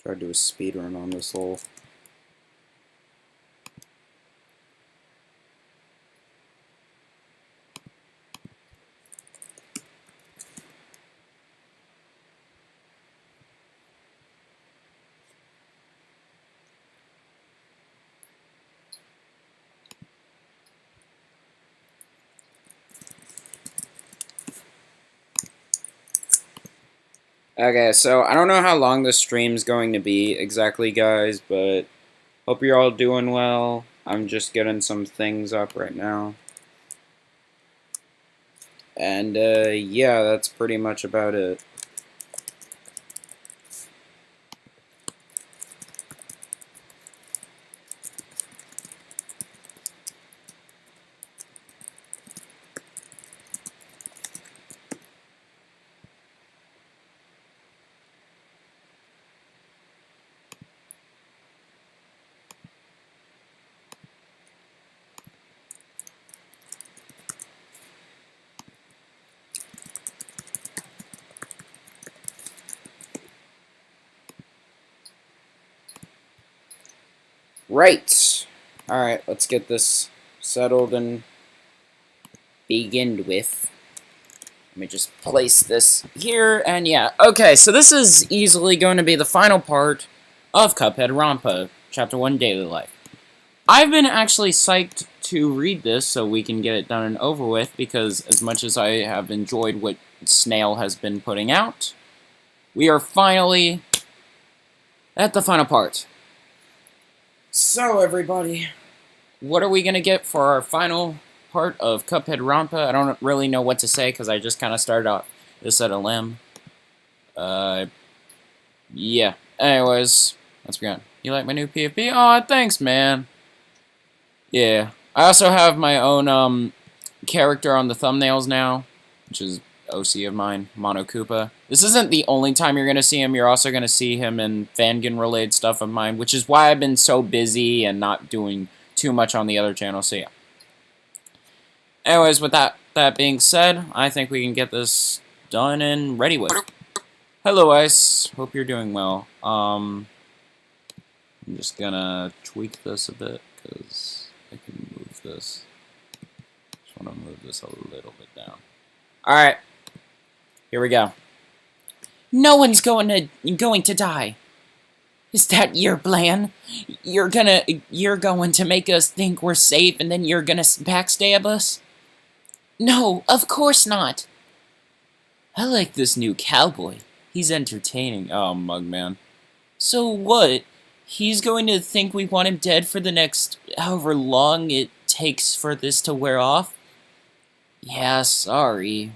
Try to do a speed run on this hole. Okay, so I don't know how long this stream's going to be exactly, guys, but hope you're all doing well. I'm just getting some things up right now. And, yeah, that's pretty much about it. Right. Alright, let's get this settled and begin with. Let me just place this here, and yeah. Okay, so this is easily going to be the final part of Cuphead Ronpa, Chapter 1, Daily Life. I've been actually psyched to read this so we can get it done and over with, because as much as I have enjoyed what Snail has been putting out, we are finally at the final part. So, everybody, what are we going to get for our final part of Cuphead Ronpa? I don't really know what to say, because I just kind of started off this at a limb. Yeah. Anyways, let's begin. You like my new PFP? Aw, thanks, man. Yeah. I also have my own, character on the thumbnails now, which is OC of mine, Mono Koopa. This isn't the only time you're going to see him. You're also going to see him in Fangin-related stuff of mine, which is why I've been so busy and not doing too much on the other channel, so yeah. Anyways, with that being said, I think we can get this done and ready with. Hello, Ice. Hope you're doing well. I'm just gonna tweak this a bit, because I can move this. Just want to move this a little bit down. Alright. Here we go. No one's going to die. Is that your plan? You're going to make us think we're safe and then you're gonna backstab us? No, of course not. I like this new cowboy. He's entertaining. Oh, Mugman. So what? He's going to think we want him dead for the next however long it takes for this to wear off? Yeah, sorry.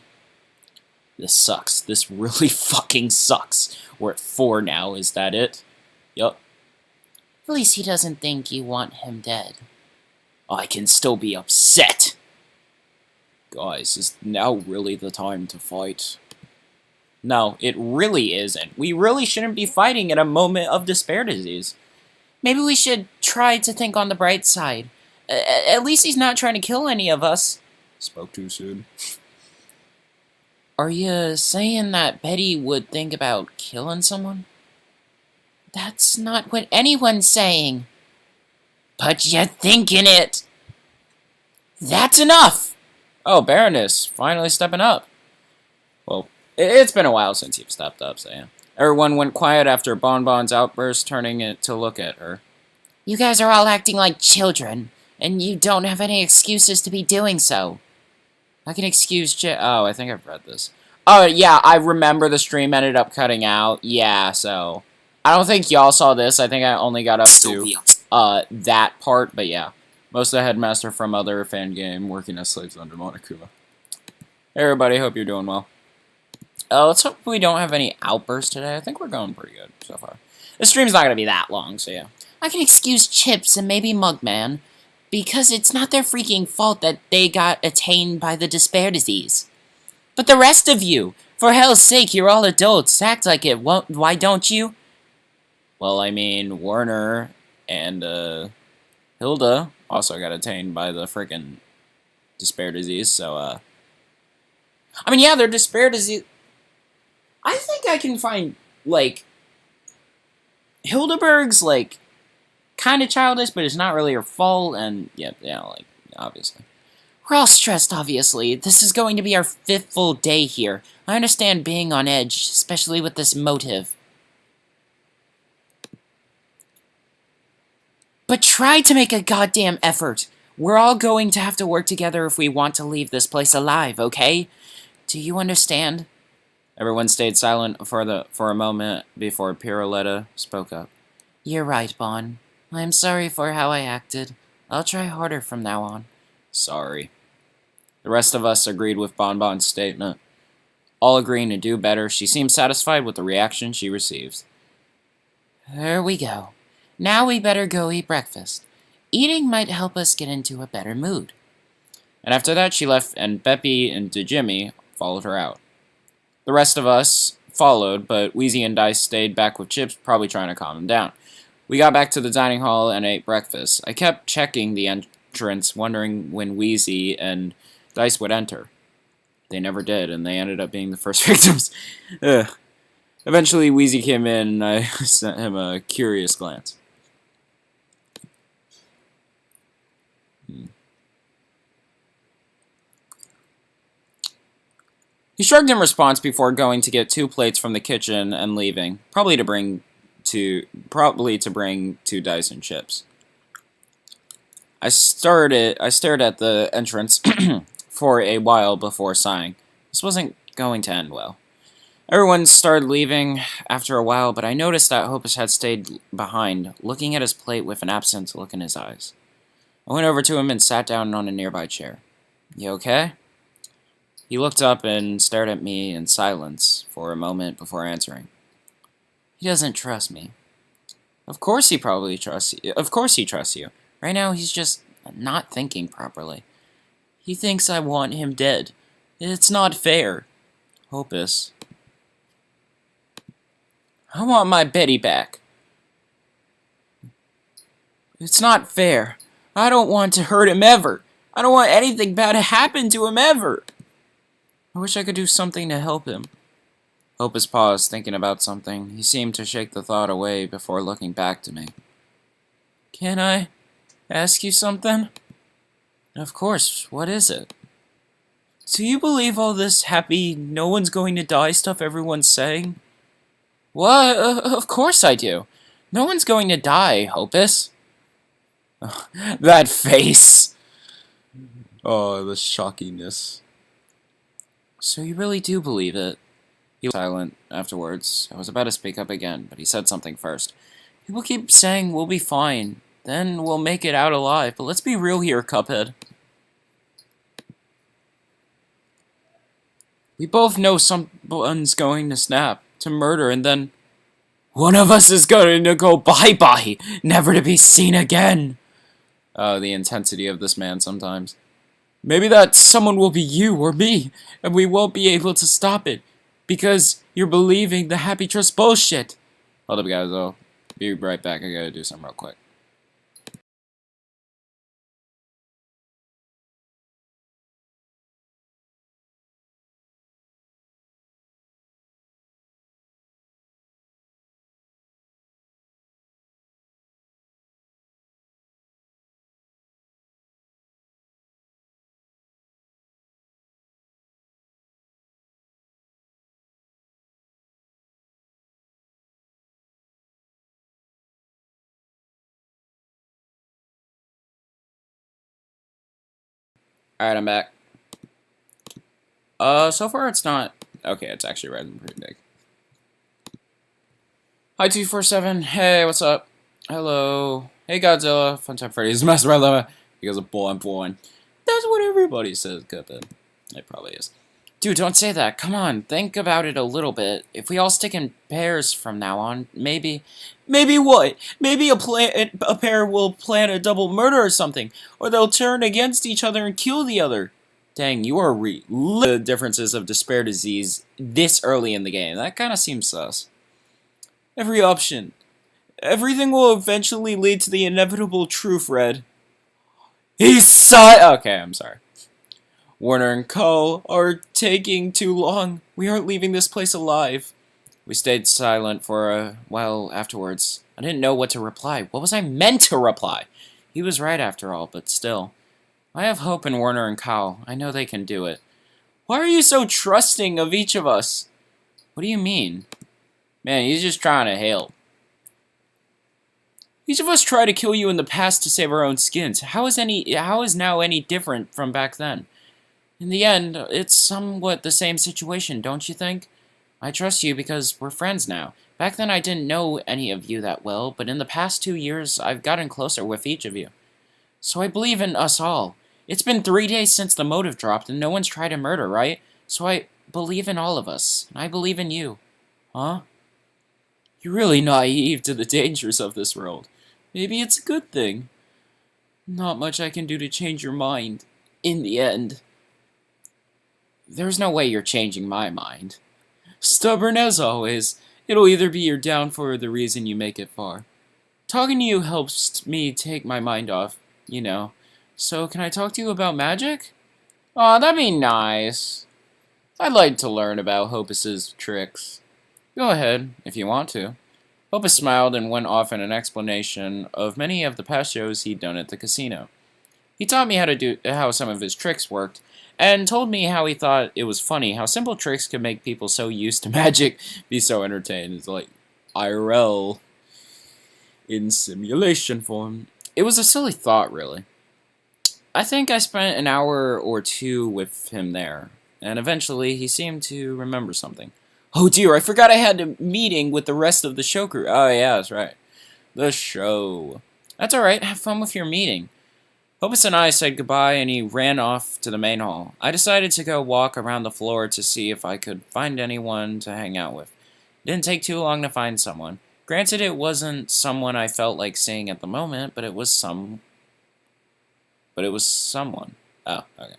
This sucks. This really fucking sucks. We're at 4 now, is that it? Yup. At least he doesn't think you want him dead. I can still be upset. Guys, is now really the time to fight? No, it really isn't. We really shouldn't be fighting in a moment of despair disease. Maybe we should try to think on the bright side. At least he's not trying to kill any of us. Spoke too soon. Are you saying that Betty would think about killing someone? That's not what anyone's saying. But you're thinking it. That's enough! Oh, Baroness, finally stepping up. Well, it's been a while since you've stepped up, so yeah. Everyone went quiet after Bonbon's outburst, turning it to look at her. You guys are all acting like children, and you don't have any excuses to be doing so. I can excuse oh, I think I've read this. Oh, yeah, I remember the stream ended up cutting out. Yeah, so I don't think y'all saw this. I think I only got up to that part, but yeah. Most of the headmaster from other fan game working as slaves under Monokuma. Hey everybody, hope you're doing well. Let's hope we don't have any outbursts today. I think we're going pretty good so far. This stream's not going to be that long, so yeah. I can excuse Chips and maybe Mugman, because it's not their freaking fault that they got attained by the despair disease. But the rest of you, for hell's sake, you're all adults. Act like it. Why don't you? Well, I mean, Warner and Hilda also got attained by the freaking despair disease, so I mean, yeah, they're despair disease. I think I can find, like, Hildeberg's, like, kind of childish, but it's not really her fault, and, yeah, like, obviously. We're all stressed, obviously. This is going to be our 5th full day here. I understand being on edge, especially with this motive. But try to make a goddamn effort. We're all going to have to work together if we want to leave this place alive, okay? Do you understand? Everyone stayed silent for a moment before Piroletta spoke up. You're right, Bon. I'm sorry for how I acted. I'll try harder from now on. Sorry. The rest of us agreed with Bonbon's statement. All agreeing to do better, she seemed satisfied with the reaction she received. There we go. Now we better go eat breakfast. Eating might help us get into a better mood. And after that she left, and Beppy and Jimmy followed her out. The rest of us followed, but Wheezy and Dice stayed back with Chips, probably trying to calm him down. We got back to the dining hall and ate breakfast. I kept checking the entrance, wondering when Wheezy and Dice would enter. They never did, and they ended up being the first victims. Ugh. Eventually, Wheezy came in, and I sent him a curious glance. He shrugged in response before going to get 2 plates from the kitchen and leaving, probably to bring 2 Dice and Chips. I stared at the entrance for a while before sighing. This wasn't going to end well. Everyone started leaving after a while, but I noticed that Hopus had stayed behind, looking at his plate with an absent look in his eyes. I went over to him and sat down on a nearby chair. You okay? He looked up and stared at me in silence for a moment before answering. He doesn't trust me. Of course he probably trusts you. Of course he trusts you. Right now he's just not thinking properly. He thinks I want him dead. It's not fair. Hopus. I want my Betty back. It's not fair. I don't want to hurt him ever. I don't want anything bad to happen to him ever. I wish I could do something to help him. Hopus paused, thinking about something. He seemed to shake the thought away before looking back to me. Can I ask you something? Of course. What is it? Do you believe all this happy, no one's going to die stuff everyone's saying? What? Of course I do. No one's going to die, Hopus. That face! Oh, the shockiness. So you really do believe it? He was silent afterwards. I was about to speak up again, but he said something first. People keep saying we'll be fine, then we'll make it out alive, but let's be real here, Cuphead. We both know someone's going to snap, to murder, and then one of us is going to go bye-bye, never to be seen again. The intensity of this man sometimes. Maybe that someone will be you or me, and we won't be able to stop it, because you're believing the happy trust bullshit. Hold up, guys, I'll be right back. I gotta do something real quick. Alright, I'm back. So far it's not... Okay, it's actually rising pretty big. Hi, 247. Hey, what's up? Hello. Hey, Godzilla. Fun Time Freddy's Master Dilemma. Because of boy, I'm born. That's what everybody says, Cuphead. It probably is. Dude, don't say that. Come on, think about it a little bit. If we all stick in pairs from now on, maybe... Maybe what? Maybe a pair will plan a double murder or something. Or they'll turn against each other and kill the other. Dang, you are the differences of despair disease this early in the game. That kind of seems sus. Every option. Everything will eventually lead to the inevitable truth, Red. Okay, I'm sorry. Warner and Co. are taking too long. We aren't leaving this place alive. We stayed silent for a while afterwards. I didn't know what to reply. What was I meant to reply? He was right after all, but still. I have hope in Werner and Kyle. I know they can do it. Why are you so trusting of each of us? What do you mean? Man, he's just trying to help. Each of us tried to kill you in the past to save our own skins. How is now any different from back then? In the end, it's somewhat the same situation, don't you think? I trust you because we're friends now. Back then I didn't know any of you that well, but in the past 2 years, I've gotten closer with each of you. So I believe in us all. It's been 3 days since the motive dropped, and no one's tried to murder, right? So I believe in all of us, and I believe in you. Huh? You're really naive to the dangers of this world. Maybe it's a good thing. Not much I can do to change your mind. In the end. There's no way you're changing my mind. Stubborn as always. It'll either be your downfall or the reason you make it far. Talking to you helps me take my mind off, you know. So can I talk to you about magic? Aw, that'd be nice. I'd like to learn about Hopus's tricks. Go ahead, if you want to. Hopus smiled and went off in an explanation of many of the past shows he'd done at the casino. He taught me how some of his tricks worked, and told me how he thought it was funny how simple tricks could make people so used to magic be so entertained. It's like IRL in simulation form. It was a silly thought, really. I think I spent an hour or two with him there, and eventually he seemed to remember something. Oh dear, I forgot I had a meeting with the rest of the show crew. Oh yeah, that's right. The show. That's alright, have fun with your meeting. Hopus and I said goodbye and he ran off to the main hall. I decided to go walk around the floor to see if I could find anyone to hang out with. It didn't take too long to find someone. Granted, it wasn't someone I felt like seeing at the moment, but it was someone. Oh, okay.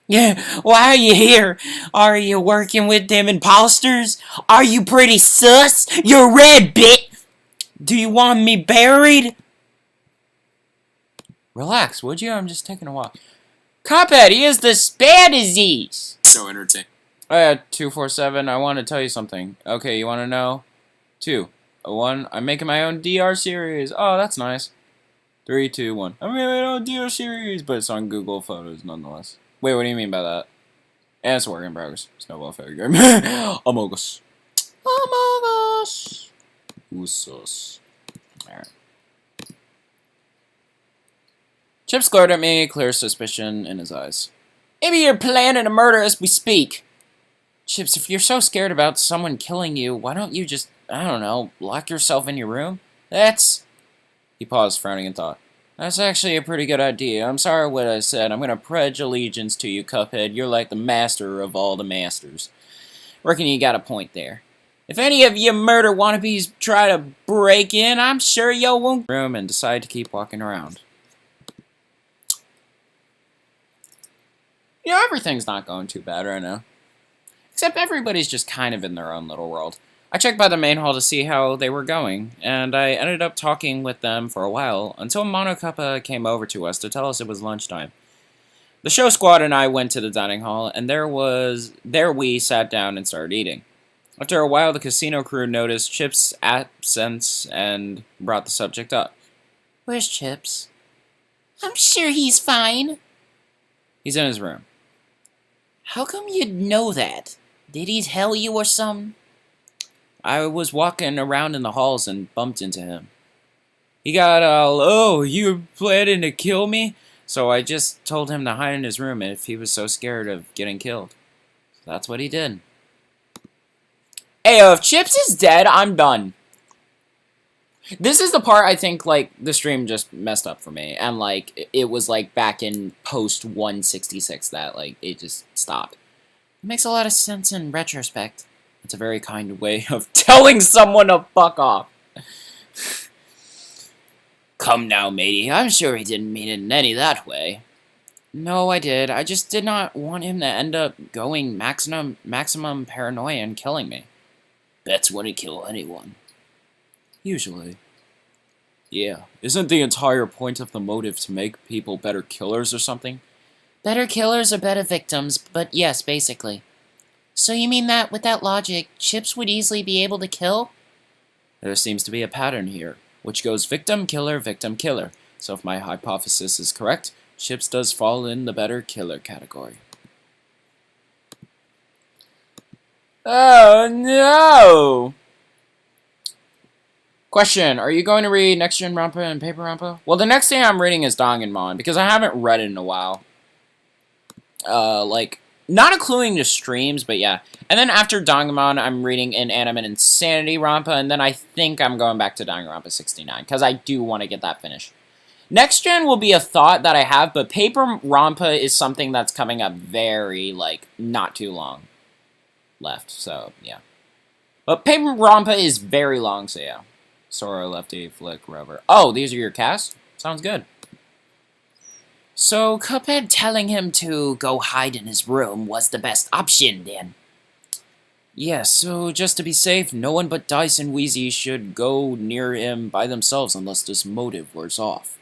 Yeah, why are you here? Are you working with them imposters? Are you pretty sus? You're red, bit! Do you want me buried? Relax, would you? I'm just taking a walk. Cuphead, he has the spare disease! So entertaining. Oh yeah, 247, I want to tell you something. Okay, you want to know? 2, 1, I'm making my own DR series. Oh, that's nice. 3, 2, 1. I'm making my own DR series, but it's on Google Photos nonetheless. Wait, what do you mean by that? And it's a work in progress. Snowball fair game. Among Us. Among Us. Usos. Alright. Chips glared at me, clear suspicion in his eyes. Maybe you're planning to murder as we speak. Chips, if you're so scared about someone killing you, why don't you just, I don't know, lock yourself in your room? He paused, frowning in thought. That's actually a pretty good idea. I'm sorry what I said. I'm gonna pledge allegiance to you, Cuphead. You're like the master of all the masters. Reckon you got a point there. If any of you murder wannabes try to break in, I'm sure y'all won't room and decide to keep walking around. You know, everything's not going too bad right now. Except everybody's just kind of in their own little world. I checked by the main hall to see how they were going, and I ended up talking with them for a while, until Monokuppa came over to us to tell us it was lunchtime. The show squad and I went to the dining hall, and there we sat down and started eating. After a while, the casino crew noticed Chip's absence and brought the subject up. Where's Chips? I'm sure he's fine. He's in his room. How come you'd know that? Did he tell you or something? I was walking around in the halls and bumped into him. He got all, oh, you planning to kill me? So I just told him to hide in his room if he was so scared of getting killed. So that's what he did. Hey, if Chips is dead, I'm done. This is the part I think, like, the stream just messed up for me. And, like, it was, like, back in post 166 that, like, it just stopped. It makes a lot of sense in retrospect. It's a very kind way of telling someone to fuck off. Come now, matey. I'm sure he didn't mean it in any that way. No, I did. I just did not want him to end up going maximum paranoia and killing me. That's when he'd kill anyone. Usually. Yeah. Isn't the entire point of the motive to make people better killers or something? Better killers or better victims, but yes, basically. So you mean that, with that logic, Chips would easily be able to kill? There seems to be a pattern here, which goes victim, killer, victim, killer. So if my hypothesis is correct, Chips does fall in the better killer category. Oh no! Question, are you going to read Next Gen Ronpa and Paper Ronpa? Well, the next thing I'm reading is Danganronpa, because I haven't read it in a while. Not including the streams, but yeah. And then after Danganronpa, I'm reading Inanimate Insanity Ronpa, and then I think I'm going back to Danganronpa 69, because I do want to get that finished. Next Gen will be a thought that I have, but Paper Ronpa is something that's coming up very, not too long left, so, yeah. But Paper Ronpa is very long, so yeah. Sora, Lefty, Flick, Rover. Oh, these are your casts? Sounds good. So Cuphead telling him to go hide in his room was the best option, then? Yeah, so just to be safe, no one but Dice and Wheezy should go near him by themselves unless this motive wears off.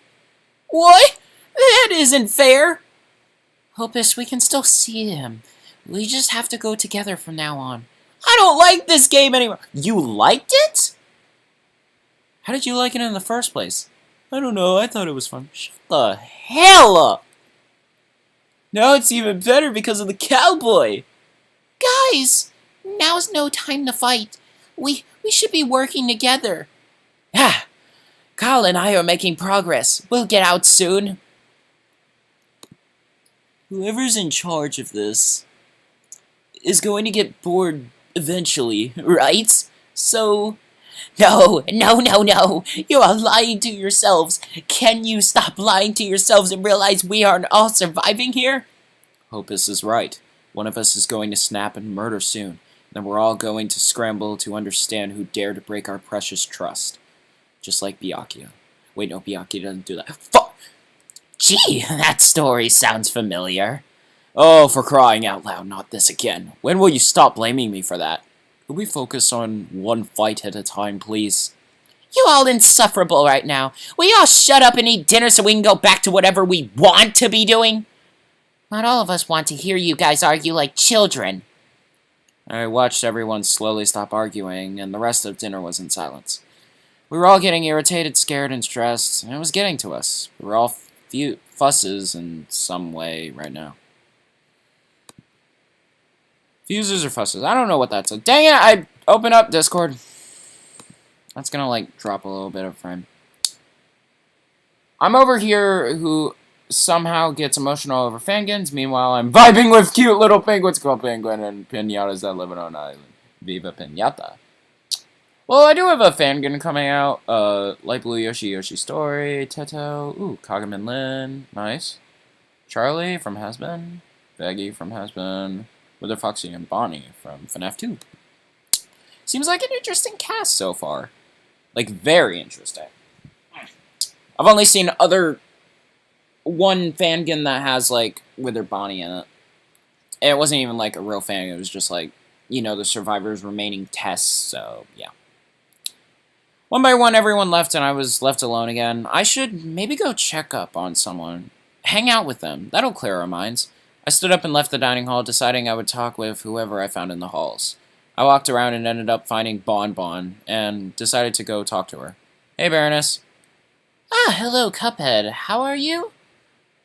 What? That isn't fair! Hopus, we can still see him. We just have to go together from now on. I don't like this game anymore. You liked it? How did you like it in the first place? I don't know, I thought it was fun. Shut the hell up! Now it's even better because of the cowboy! Guys! Now's no time to fight. We should be working together. Ah! Kyle and I are making progress. We'll get out soon. Whoever's in charge of this is going to get bored eventually, right? So... No. You are lying to yourselves. Can you stop lying to yourselves and realize we are all surviving here? Hopus is right. One of us is going to snap and murder soon. Then we're all going to scramble to understand who dared to break our precious trust. Just like Byakuya. Wait, no, Byakuya doesn't do that. Fuck! Gee, that story sounds familiar. Oh, for crying out loud, not this again. When will you stop blaming me for that? Could we focus on one fight at a time, please? You all insufferable right now. Will you all shut up and eat dinner so we can go back to whatever we want to be doing? Not all of us want to hear you guys argue like children. I watched everyone slowly stop arguing, and the rest of dinner was in silence. We were all getting irritated, scared, and stressed, and it was getting to us. We were all fusses in some way right now. Fuses or fusses? I don't know what that's. Dang it! I opened up Discord. That's gonna, drop a little bit of frame. I'm over here who somehow gets emotional over fangins. Meanwhile, I'm vibing with cute little penguins called Penguin and pinatas that live on an island. Viva Pinata. Well, I do have a fangin coming out. Light Blue Yoshi Yoshi Story, Teto, ooh, Kagaman Lin, nice. Charlie from Hasbin, Veggie from Hasbin, Wither Foxy and Bonnie from FNAF 2. Seems like an interesting cast so far. Very interesting. I've only seen one fangin that has, Wither Bonnie in it. And it wasn't even, a real fangin, it was just, the survivors' remaining tests, so, yeah. One by one, everyone left, and I was left alone again. I should maybe go check up on someone. Hang out with them. That'll clear our minds. I stood up and left the dining hall, deciding I would talk with whoever I found in the halls. I walked around and ended up finding Bon Bon, and decided to go talk to her. Hey, Baroness. Ah, hello, Cuphead. How are you?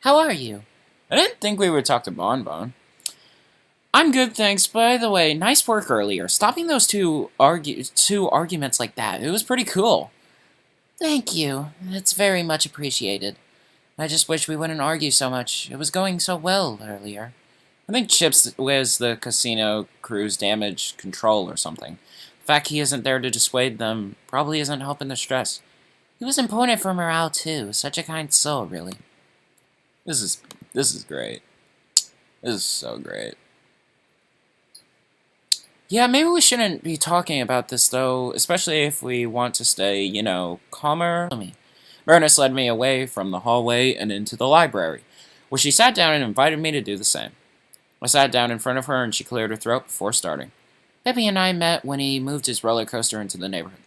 I didn't think we would talk to Bon Bon. I'm good, thanks. By the way, nice work earlier. Stopping those two arguments like that. It was pretty cool. Thank you. It's very much appreciated. I just wish we wouldn't argue so much. It was going so well earlier. I think Chips was the casino crew's damage control or something. The fact he isn't there to dissuade them probably isn't helping the stress. He was important for morale, too. Such a kind soul, really. This is great. This is so great. Yeah, maybe we shouldn't be talking about this, though, especially if we want to stay, calmer. Ernest led me away from the hallway and into the library, where she sat down and invited me to do the same. I sat down in front of her and she cleared her throat before starting. Peppy and I met when he moved his roller coaster into the neighborhood.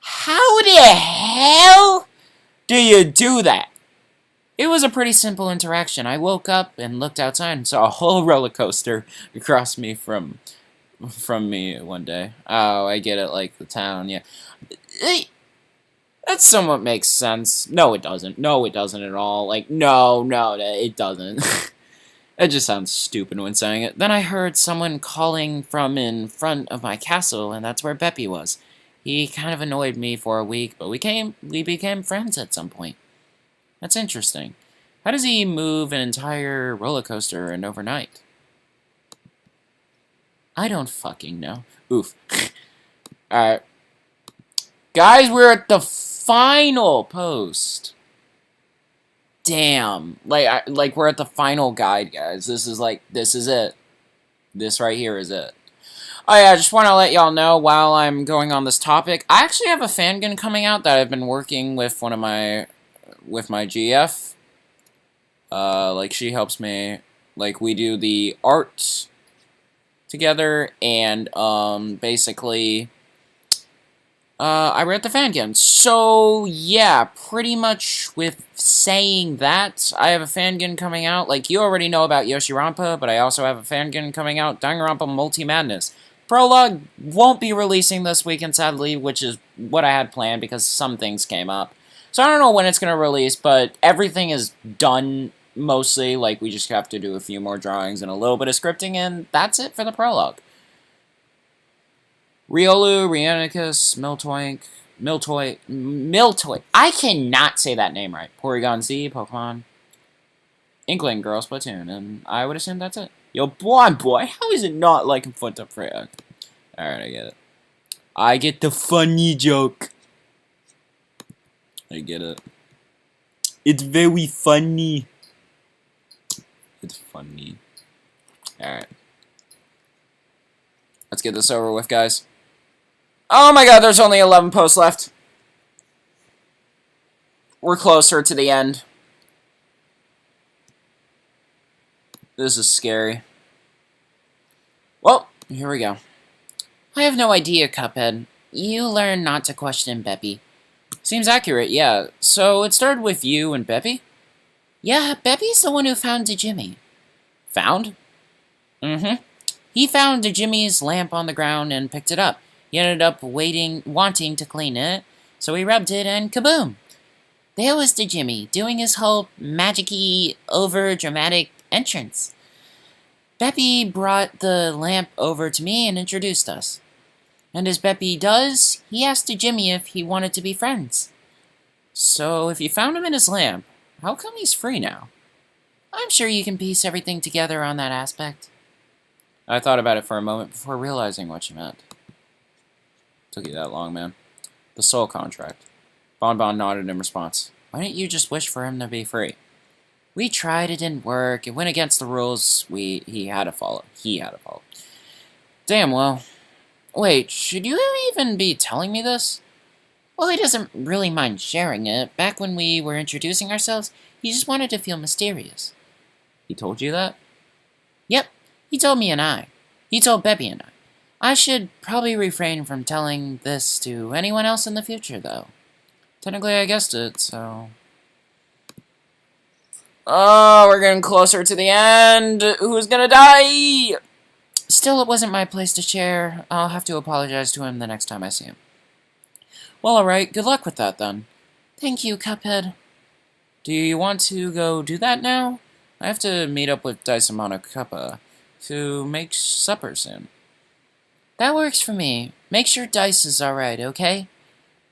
How the hell do you do that? It was a pretty simple interaction. I woke up and looked outside and saw a whole roller coaster across me from me one day. Oh, I get it, like the town, yeah. Eh, that somewhat makes sense. No, it doesn't. No, it doesn't at all. Like, no, it doesn't. It just sounds stupid when saying it. Then I heard someone calling from in front of my castle, and that's where Beppy was. He kind of annoyed me for a week, but we became friends at some point. That's interesting. How does he move an entire roller coaster in overnight? I don't fucking know. Oof. Alright. Guys, we're at the final post. Damn. Like we're at the final guide, guys. This is it. This right here is it. Oh yeah, I just want to let y'all know while I'm going on this topic, I actually have a fan gun coming out that I've been working with my GF. Like she helps me, like we do the art together, and basically I read the fan gun. So yeah, pretty much with saying that, I have a fan gun coming out. Like you already know about Yoshi Ronpa, but I also have a fan gun coming out, Danganronpa Multi Madness. Prologue won't be releasing this weekend, sadly, which is what I had planned because some things came up. So I don't know when it's going to release, but everything is done mostly. Like, we just have to do a few more drawings and a little bit of scripting, and that's it for the prologue. Riolu, Rionicus, Miltoy. I cannot say that name right. Porygon Z, Pokemon, Inkling, Girl, Splatoon, and I would assume that's it. Yo, blonde boy, how is it not like Foot Up Freya? Alright, I get it. I get the funny joke. I get it. It's very funny. It's funny. Alright. Let's get this over with, guys. Oh my god, there's only 11 posts left. We're closer to the end. This is scary. Well, here we go. I have no idea, Cuphead. You learn not to question Beppy. Seems accurate, yeah. So it started with you and Beppy? Yeah, Beppy's the one who found Jimmy. Found? Mm-hmm. He found Jimmy's lamp on the ground and picked it up. He ended up wanting to clean it, so he rubbed it and kaboom! There was Jimmy, doing his whole magic-y, over-dramatic entrance. Beppy brought the lamp over to me and introduced us. And as Beppy does, he asked Jimmy if he wanted to be friends. So if you found him in his lamp, how come he's free now? I'm sure you can piece everything together on that aspect. I thought about it for a moment before realizing what you meant. Took you that long, man. The soul contract. Bonbon nodded in response. Why didn't you just wish for him to be free? We tried, it didn't work. It went against the rules he had to follow. Damn, well. Wait, should you even be telling me this? Well, he doesn't really mind sharing it. Back when we were introducing ourselves, he just wanted to feel mysterious. He told you that? Yep, he told me and I. He told Beppy and I. I should probably refrain from telling this to anyone else in the future, though. Technically, I guessed it, so... Oh, we're getting closer to the end. Who's gonna die? Still, it wasn't my place to share. I'll have to apologize to him the next time I see him. Well, alright. Good luck with that, then. Thank you, Cuphead. Do you want to go do that now? I have to meet up with Dice and Monokuppa to make supper soon. That works for me. Make sure Dice is alright, okay?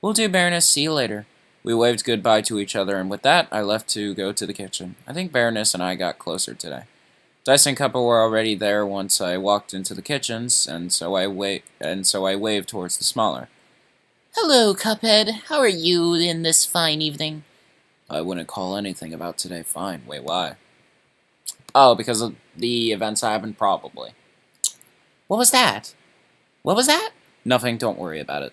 Will do, Baroness. See you later. We waved goodbye to each other, and with that, I left to go to the kitchen. I think Baroness and I got closer today. Dice and Cuppa were already there once I walked into the kitchens, and so I waved towards the smaller. Hello, Cuphead. How are you in this fine evening? I wouldn't call anything about today fine. Wait, why? Oh, because of the events happened, probably. What was that? What was that? Nothing, don't worry about it.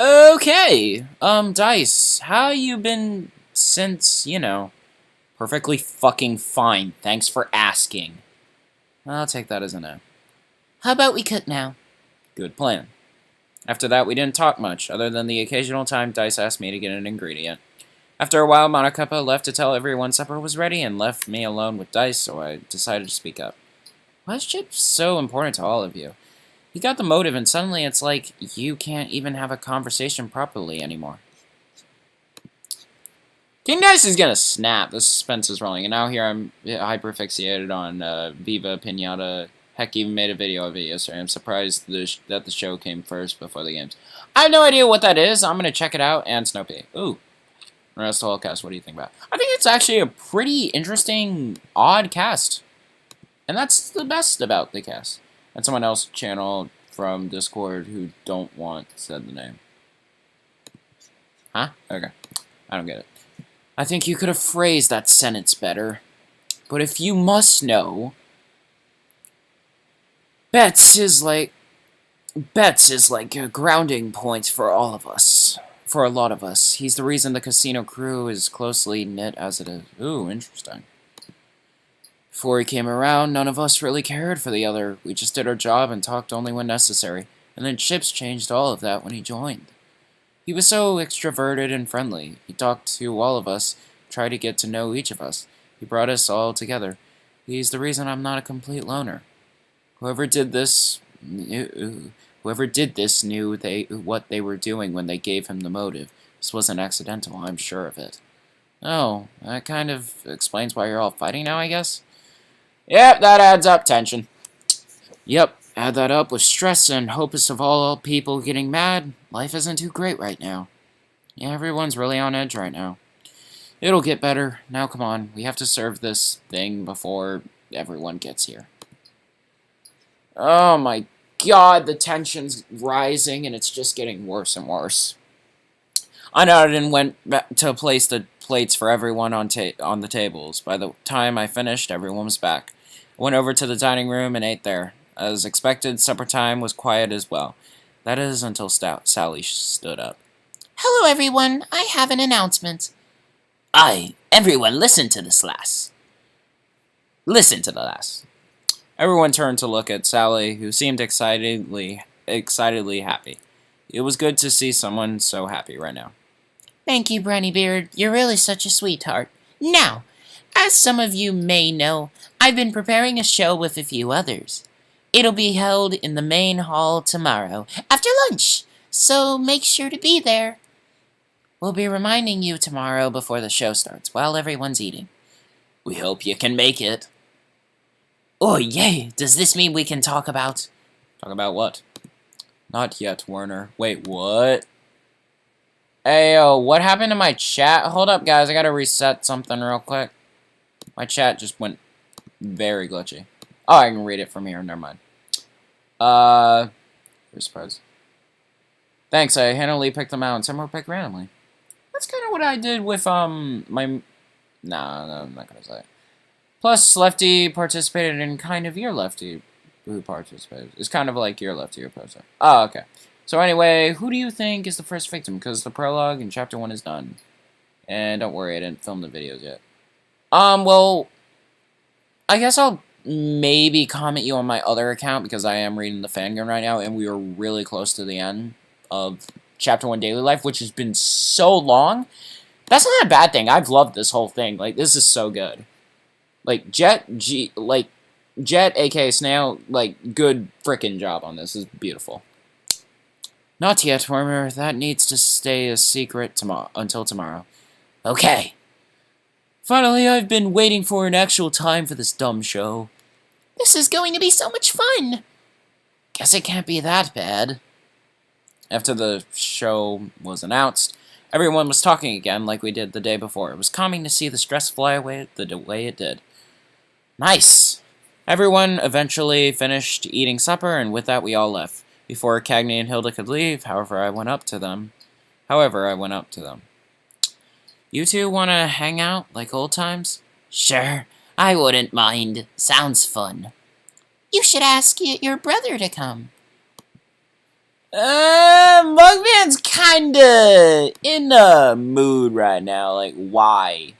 Okay, Dice, how you been since, perfectly fucking fine. Thanks for asking. I'll take that as a no. How about we cook now? Good plan. After that, we didn't talk much, other than the occasional time Dice asked me to get an ingredient. After a while, Monokuppa left to tell everyone supper was ready and left me alone with Dice, so I decided to speak up. Why is Chip so important to all of you? He got the motive, and suddenly it's like you can't even have a conversation properly anymore. King Dice is gonna snap. The suspense is rolling, and now here I'm hyperfixated on Viva Pinata. Heck, even made a video of it yesterday. I'm surprised that the show came first before the games. I have no idea what that is. I'm gonna check it out. And Snopey. Ooh. Rest of all cast. What do you think about it? I think it's actually a pretty interesting, odd cast. And that's the best about the cast. And someone else channel from Discord who don't want said the name. Huh? Okay. I don't get it. I think you could have phrased that sentence better. But if you must know, Bets is like a grounding point for all of us. For a lot of us. He's the reason the casino crew is closely knit as it is. Ooh, interesting. Before he came around, none of us really cared for the other. We just did our job and talked only when necessary. And then Chips changed all of that when he joined. He was so extroverted and friendly. He talked to all of us, tried to get to know each of us. He brought us all together. He's the reason I'm not a complete loner. Whoever did this knew what they were doing when they gave him the motive. This wasn't accidental, I'm sure of it. Oh, that kind of explains why you're all fighting now, I guess? Yep, that adds up tension. Yep, add that up with stress and hopeless of all people getting mad. Life isn't too great right now. Yeah, everyone's really on edge right now. It'll get better. Now come on, we have to serve this thing before everyone gets here. Oh my god, the tension's rising and it's just getting worse and worse. I nodded and went back to place the plates for everyone on the tables. By the time I finished, everyone was back. I went over to the dining room and ate there. As expected, supper time was quiet as well. That is until Sally stood up. Hello, everyone. I have an announcement. Aye, everyone, listen to this lass. Listen to the lass. Everyone turned to look at Sally, who seemed excitedly happy. It was good to see someone so happy right now. Thank you, Beard. You're really such a sweetheart. Now, as some of you may know, I've been preparing a show with a few others. It'll be held in the main hall tomorrow, after lunch, so make sure to be there. We'll be reminding you tomorrow before the show starts, while everyone's eating. We hope you can make it. Oh, yay! Does this mean we can talk about... Talk about what? Not yet, Werner. Wait, what? Hey, what happened to my chat? Hold up, guys. I gotta reset something real quick. My chat just went very glitchy. Oh, I can read it from here. Never mind. Here's surprise. Thanks, I handily picked them out, and some were picked randomly. That's kind of what I did with, my... Nah, no, I'm not gonna say it. Plus, Lefty participated in kind of your Lefty who participated. It's kind of like your Lefty who participated. Oh, okay. So anyway, who do you think is the first victim? Because the prologue in Chapter 1 is done. And don't worry, I didn't film the videos yet. Well, I guess I'll maybe comment you on my other account because I am reading the fangame right now, and we are really close to the end of Chapter 1 Daily Life, which has been so long. That's not a bad thing. I've loved this whole thing. Like, this is so good. Like, Jet, aka Snail, like, good frickin' job on this. This is beautiful. Not yet, Wormer. That needs to stay a secret until tomorrow. Okay. Finally, I've been waiting for an actual time for this dumb show. This is going to be so much fun. Guess it can't be that bad. After the show was announced, everyone was talking again like we did the day before. It was calming to see the stress fly away the way it did. Nice! Everyone eventually finished eating supper, and with that we all left. Before Cagney and Hilda could leave, however, I went up to them. You two want to hang out like old times? Sure, I wouldn't mind. Sounds fun. You should ask your brother to come. Mugman's kinda in a mood right now. Like, why?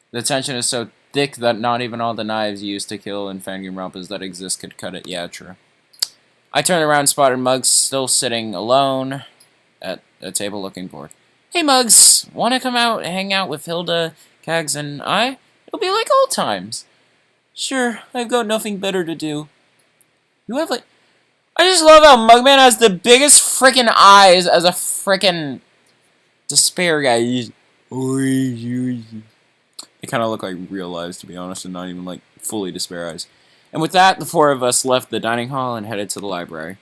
The tension is so thick that not even all the knives used to kill in Fangame Rompas that exist could cut it. Yeah, true. I turned around and spotted Muggs still sitting alone at a table looking bored. Hey Mugs, wanna come out and hang out with Hilda, Kags, and I? It'll be like old times. Sure, I've got nothing better to do. You have like... I just love how Mugman has the biggest freaking eyes as a freaking despair guy. They kind of look like real eyes, to be honest, and not even like fully despair eyes. And with that, the four of us left the dining hall and headed to the library.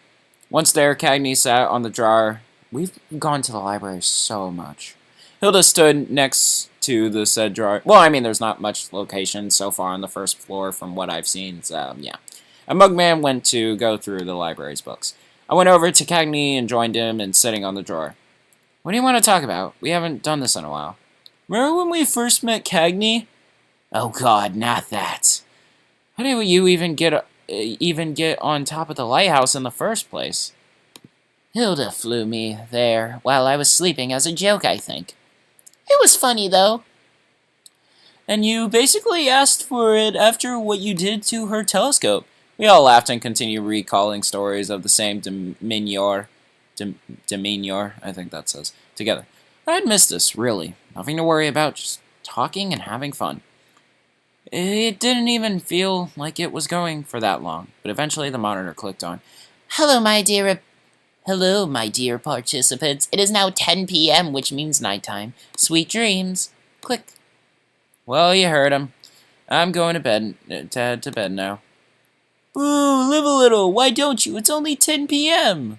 Once there, Cagney sat on the drawer. We've gone to the library so much. Hilda stood next to the said drawer. Well, I mean, there's not much location so far on the first floor from what I've seen, so yeah. A Mugman went to go through the library's books. I went over to Cagney and joined him in sitting on the drawer. What do you want to talk about? We haven't done this in a while. Remember when we first met Cagney? Oh god, not that. How did you even get on top of the lighthouse in the first place? Hilda flew me there while I was sleeping as a joke, I think. It was funny, though. And you basically asked for it after what you did to her telescope. We all laughed and continued recalling stories of the same demeanor, I think that says, together. I had missed this, really. Nothing to worry about, just talking and having fun. It didn't even feel like it was going for that long, but eventually the monitor clicked on. Hello, my dear participants. It is now 10 p.m., which means nighttime. Sweet dreams. Click. Well, you heard him. I'm going to bed, to bed now. Boo, live a little. Why don't you? It's only 10 p.m.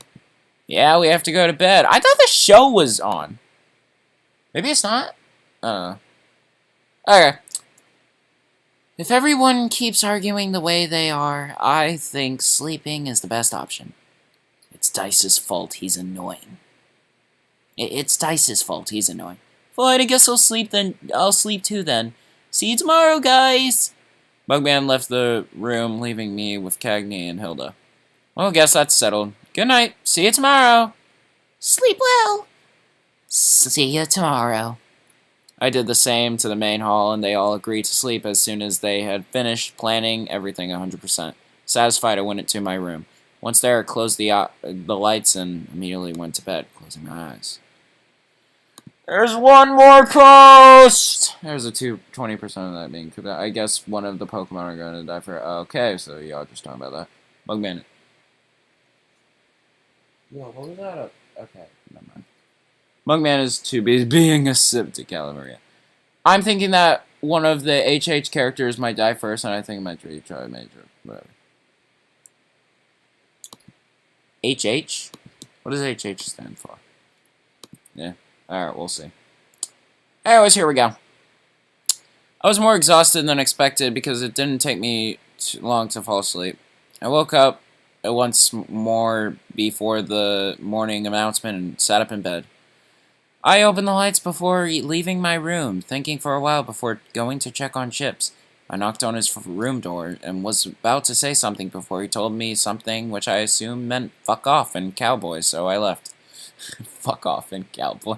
Yeah, we have to go to bed. I thought the show was on. Maybe it's not? Okay. If everyone keeps arguing the way they are, I think sleeping is the best option. It's Dice's fault he's annoying. It's Dice's fault he's annoying. Fine, I guess I'll sleep too then. See you tomorrow, guys! Mugman left the room, leaving me with Cagney and Hilda. Well, guess that's settled. Good night. See you tomorrow. Sleep well. See you tomorrow. I did the same to the main hall, and they all agreed to sleep as soon as they had finished planning everything 100%. Satisfied, I went into my room. Once there, I closed the lights and immediately went to bed, closing my eyes. There's one more post! There's a 20% of that being cooked out. I guess one of the Pokemon are going to die for... Okay, so y'all just talking about that. Mugman. Yo, what was that? Okay, never mind. Mugman is too busy being a sip to Calamaria. I'm thinking that one of the HH characters might die first, and I think it might try major. Whatever. HH? What does HH stand for? Yeah. Alright, we'll see. Anyways, here we go. I was more exhausted than expected because it didn't take me too long to fall asleep. I woke up once more before the morning announcement and sat up in bed. I opened the lights before leaving my room, thinking for a while before going to check on Chips. I knocked on his room door and was about to say something before he told me something which I assumed meant fuck off and cowboy, so I left. Fuck off and cowboy.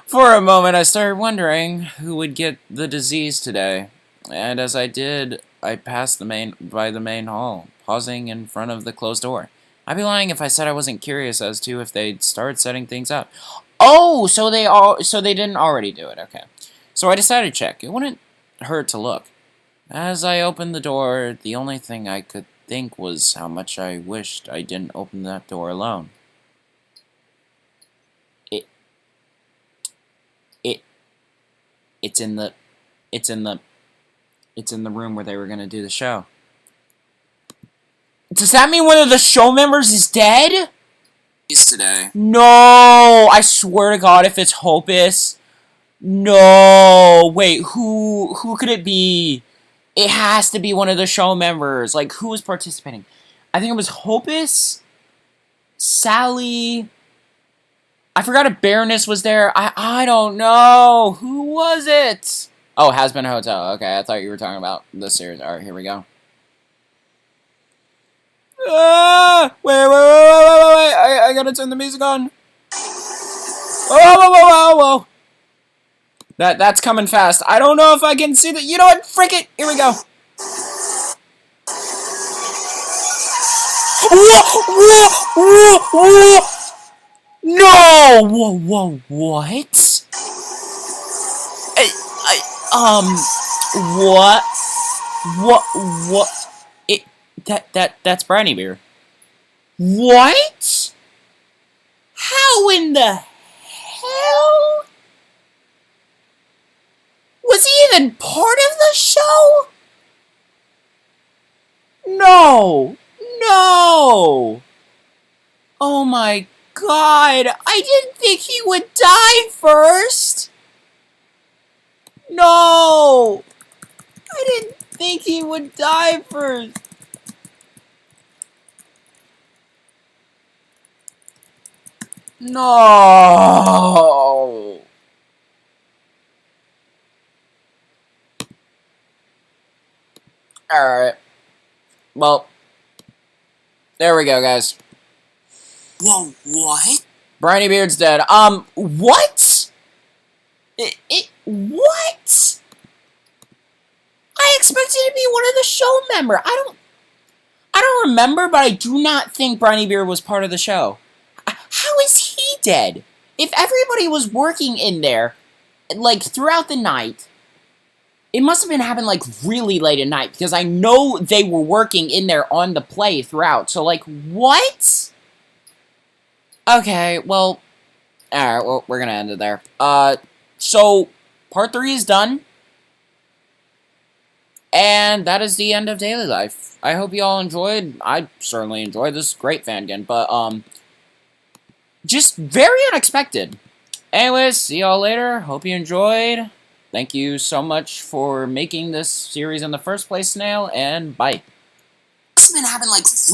For a moment, I started wondering who would get the disease today, and as I did, I passed by the main hall, pausing in front of the closed door. I'd be lying if I said I wasn't curious as to if they'd started setting things up. Oh, so they didn't already do it. Okay. So I decided to check. It wouldn't hurt to look. As I opened the door, the only thing I could think was how much I wished I didn't open that door alone. It's in the room where they were gonna do the show. Does that mean one of the show members is dead? Today. No, I swear to God, if it's Hopus. No, wait, who could it be? It has to be one of the show members. Like, who was participating? I think it was Hopus, Sally. I forgot if Baroness was there. I don't know. Who was it? Oh, Has Been Hotel. Okay, I thought you were talking about the series. All right, here we go. Wait. I gotta turn the music on. Whoa. That's coming fast. I don't know if I can see that. You know what? Frick it. Here we go. Whoa. No! Whoa, what? What? What? That's Briny Beer. What? How in the hell? Was he even part of the show? No! No! Oh my god! I didn't think he would die first! No! I didn't think he would die first! No! Alright. Well, there we go, guys. Whoa, what? Briny Beard's dead. What? What? I expected to be one of the show member. I don't remember, but I do not think Briny Beard was part of the show. How is he dead? If everybody was working in there, like, throughout the night, it must have been happening, like, really late at night, because I know they were working in there on the play throughout. So, like, what? Okay, well, alright, well, we're gonna end it there. So, part 3 is done. And that is the end of Daily Life. I hope you all enjoyed. I certainly enjoyed this. Great fan again, but, just very unexpected. Anyways, see y'all later. Hope you enjoyed. Thank you so much for making this series in the first place, Snail, and bye. Must have been having like